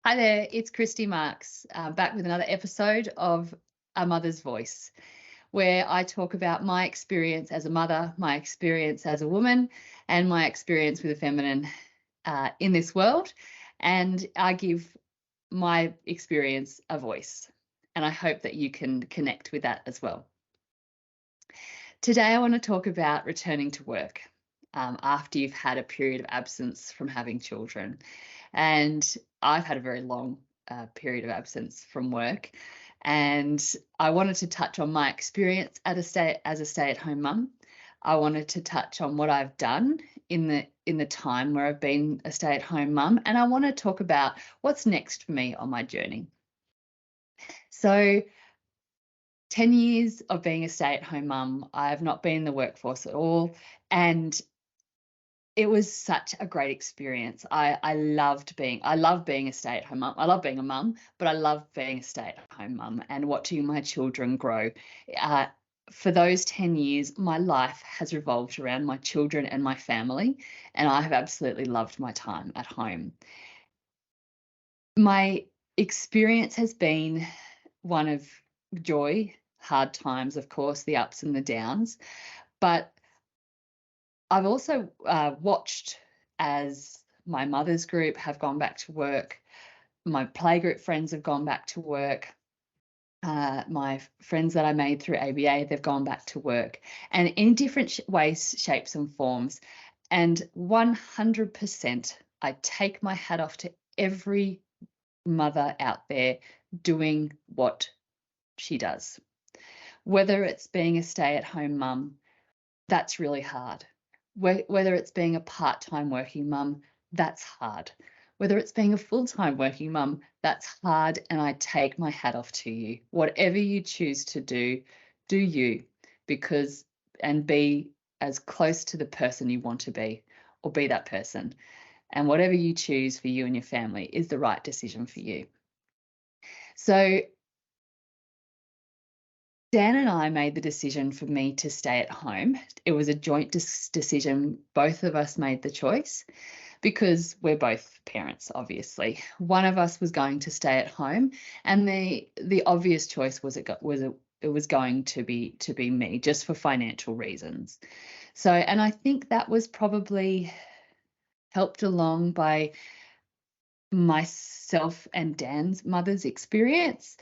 Hi there, it's Christy Marks, back with another episode of A Mother's Voice, where I talk about my experience as a mother, my experience as a woman, and my experience with the feminine in this world. And I give my experience a voice. And I hope that you can connect with that as well. Today, I want to talk about returning to work after you've had a period of absence from having children. And I've had a very long period of absence from work. And I wanted to touch on my experience as a stay-at-home mum. I wanted to touch on what I've done in the time where I've been a stay-at-home mum, and I want to talk about what's next for me on my journey. So 10 years of being a stay-at-home mum, I have not been in the workforce at all, and it was such a great experience. I love being a stay-at-home mum. I love being a mum, but I love being a stay-at-home mum and watching my children grow. Uh, for those 10 years, my life has revolved around my children and my family, and I have absolutely loved my time at home. My experience has been one of joy, hard times, of course, the ups and the downs, but I've also watched as my mother's group have gone back to work, my playgroup friends have gone back to work, my friends that I made through ABA, they've gone back to work, and in different ways, shapes, and forms. And 100%, I take my hat off to every mother out there doing what she does. Whether it's being a stay-at-home mum, that's really hard. Whether it's being a part-time working mum, that's hard. Whether it's being a full-time working mum, that's hard, and I take my hat off to you. Whatever you choose to do you, because and be as close to the person you want to be, or be that person. And whatever you choose for you and your family is the right decision for you. So Dan and I made the decision for me to stay at home. It was a joint decision. Both of us made the choice because we're both parents, obviously. One of us was going to stay at home, and the obvious choice was it was going to be me, just for financial reasons. So, and I think that was probably helped along by myself and Dan's mother's experience.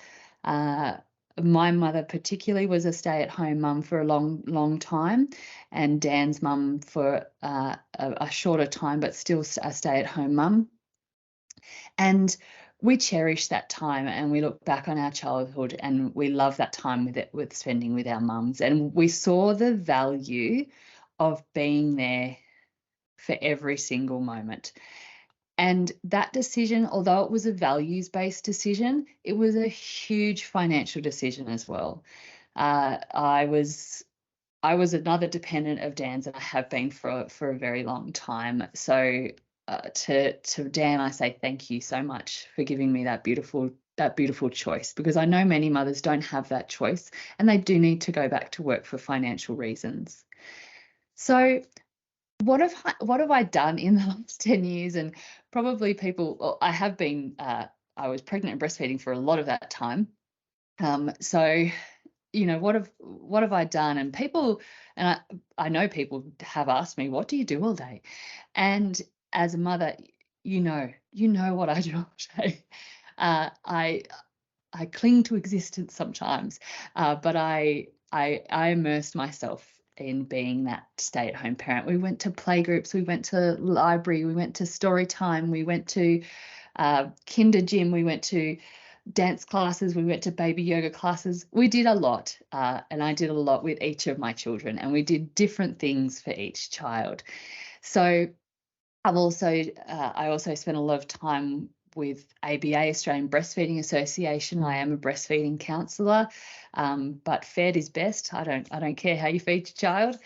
My mother particularly was a stay-at-home mum for a long time, and Dan's mum for a shorter time, but still a stay-at-home mum. And we cherish that time, and we look back on our childhood, and we love that time with spending with our mums. And we saw the value of being there for every single moment. And that decision, although it was a values-based decision, it was a huge financial decision as well. I was another dependent of Dan's, and I have been for a very long time. So to Dan, I say thank you so much for giving me that beautiful choice, because I know many mothers don't have that choice, and they do need to go back to work for financial reasons. So what have I done in the last 10 years? And probably I have been, I was pregnant and breastfeeding for a lot of that time. So, what have I done? And I know people have asked me, what do you do all day? And as a mother, you know what I do all day. I cling to existence sometimes, but I immersed myself in being that stay-at-home parent. We went to playgroups, we went to library, we went to story time, we went to kinder gym, we went to dance classes, we went to baby yoga classes. We did a lot, and I did a lot with each of my children, and we did different things for each child. So I also spent a lot of time with ABA, Australian Breastfeeding Association. I am a breastfeeding counsellor, but fed is best. I don't care how you feed your child.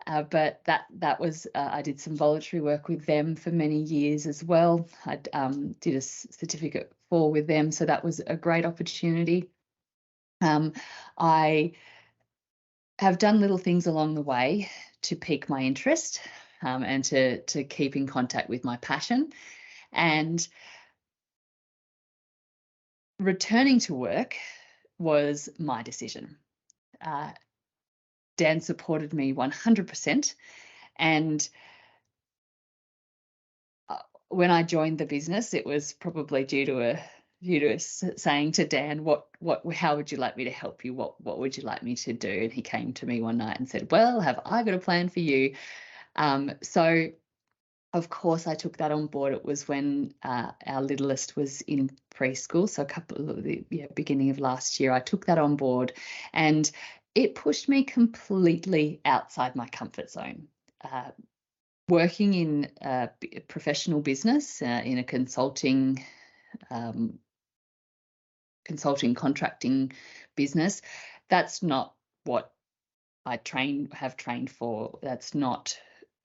But that was I did some voluntary work with them for many years as well. I did a certificate with them, so that was a great opportunity. I have done little things along the way to pique my interest, and to keep in contact with my passion. And returning to work was my decision. Dan supported me 100%. And when I joined the business, it was probably due to saying to Dan, how would you like me to help you? What would you like me to do? And he came to me one night and said, well, have I got a plan for you? So of course I took that on board. It was when our littlest was in preschool, so beginning of last year. I took that on board, and it pushed me completely outside my comfort zone. Working in a professional business, in a consulting contracting business, that's not what I have trained for. That's not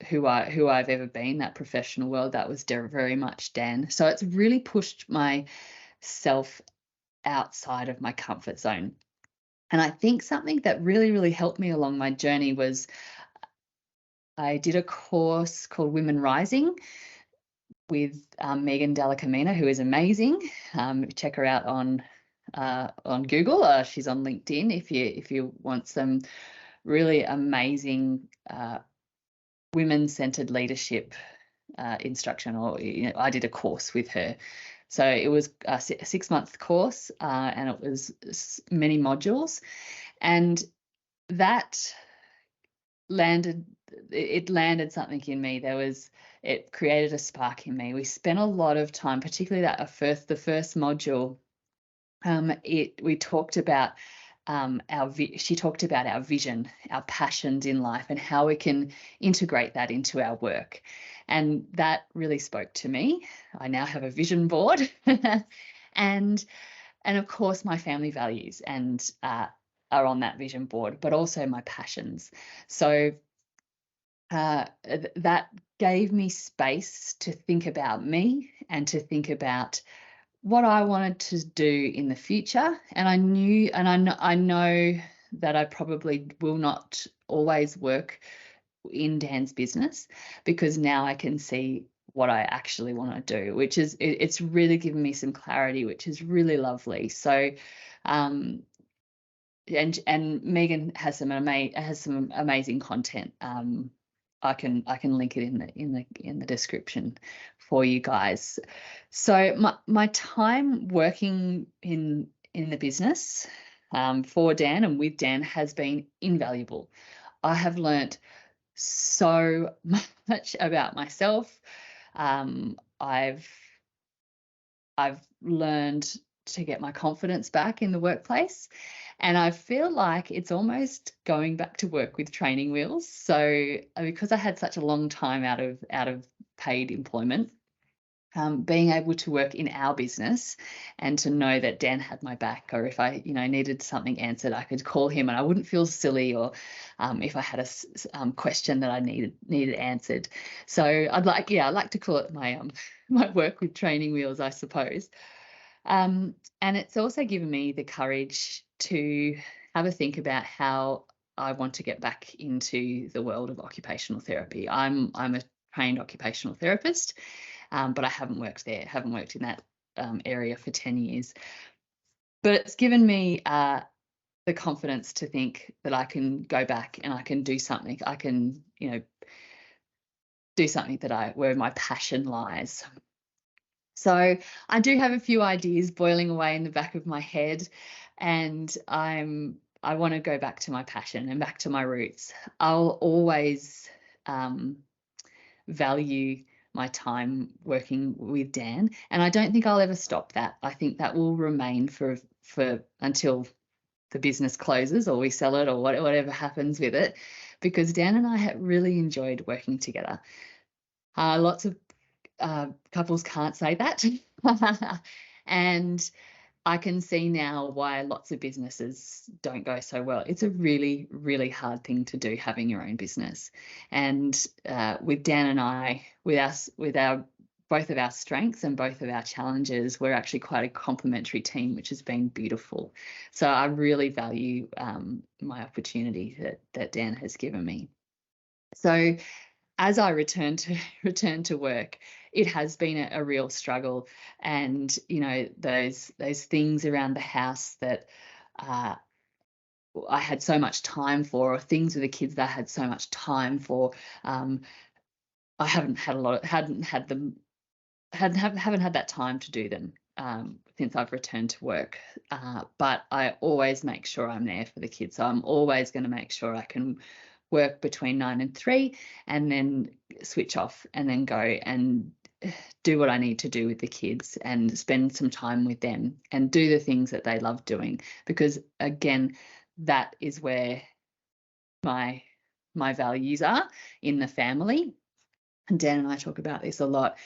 who I've ever been. That professional world, that was very much Dan. So it's really pushed myself outside of my comfort zone. And I think something that really helped me along my journey was I did a course called Women Rising with Megan Della Camina, who is amazing. Check her out on Google. She's on LinkedIn if you want some really amazing women-centered leadership instruction. Or I did a course with her. So it was a 6-month course, and it was many modules, and that landed something in me. It created a spark in me. We spent a lot of time, particularly the first module. We talked about she talked about our vision, our passions in life, and how we can integrate that into our work. And that really spoke to me. I now have a vision board, and of course my family values and are on that vision board, but also my passions. So that gave me space to think about me and to think about what I wanted to do in the future. And I knew, and I know that I probably will not always work in Dan's business, because now I can see what I actually want to do, which is, it's really given me some clarity, which is really lovely. So, and Megan has some amazing content. I can link it in the description for you guys. So my time working in the business for Dan and with Dan has been invaluable. I have learnt so much about myself. I've learned to get my confidence back in the workplace, and I feel like it's almost going back to work with Training Wheels. So because I had such a long time out of paid employment, being able to work in our business and to know that Dan had my back, or if I needed something answered, I could call him and I wouldn't feel silly, or if I had a question that I needed answered. So I'd like to call it my my work with Training Wheels, I suppose. And it's also given me the courage to have a think about how I want to get back into the world of occupational therapy. I'm a trained occupational therapist, but I haven't worked in that area for 10 years. But it's given me the confidence to think that I can go back and I can do something. I can, do something where my passion lies. So I do have a few ideas boiling away in the back of my head, and I want to go back to my passion and back to my roots. I'll always value my time working with Dan, and I don't think I'll ever stop that. I think that will remain for until the business closes or we sell it or whatever happens with it, because Dan and I have really enjoyed working together. Lots of couples can't say that. And I can see now why lots of businesses don't go so well. It's a really, really hard thing to do, having your own business. And with Dan and I, with both of our strengths and both of our challenges, we're actually quite a complementary team, which has been beautiful. So I really value my opportunity that Dan has given me. So as I return to work, it has been a real struggle, and those things around the house that uh, I had so much time for, or things with the kids that I had so much time for. Um, I haven't had a lot, hadn't had them, haven't had that time to do them since I've returned to work. But I always make sure I'm there for the kids. So I'm always going to make sure I can work between 9 and 3, and then switch off, and then go and do what I need to do with the kids and spend some time with them and do the things that they love doing. Because again, that is where my values are in the family. And Dan and I talk about this a lot.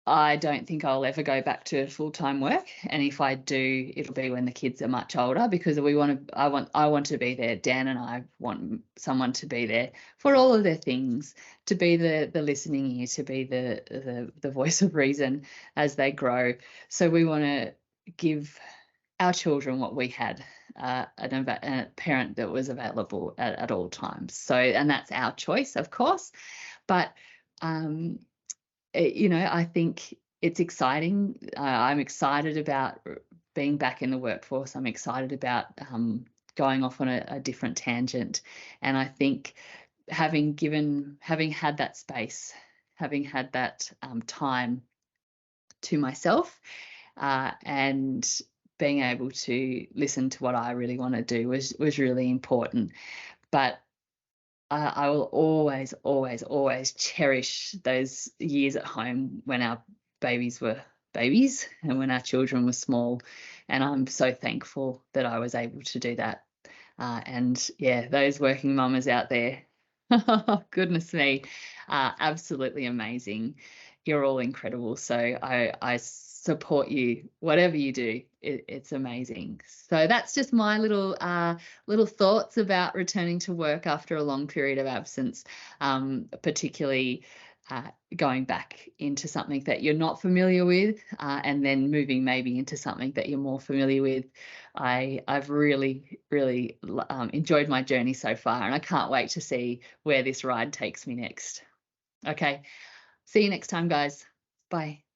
I don't think I'll ever go back to full-time work, and if I do, it'll be when the kids are much older, because I want to be there. Dan and I want someone to be there for all of their things, to be the listening ear, to be the voice of reason as they grow. So we want to give our children what we had, a parent that was available at all times. So, and that's our choice, of course, but I think it's exciting. I'm excited about being back in the workforce. I'm excited about going off on a different tangent. And I think having had that space, having had that time to myself, and being able to listen to what I really want to do was really important. But I will always, always, always cherish those years at home when our babies were babies and when our children were small. And I'm so thankful that I was able to do that. And yeah, those working mamas out there, goodness me, absolutely amazing. You're all incredible. So I support you, whatever you do. It's amazing. So that's just my little thoughts about returning to work after a long period of absence, particularly going back into something that you're not familiar with, and then moving maybe into something that you're more familiar with. I've really, really enjoyed my journey so far, and I can't wait to see where this ride takes me next. Okay, see you next time, guys. Bye.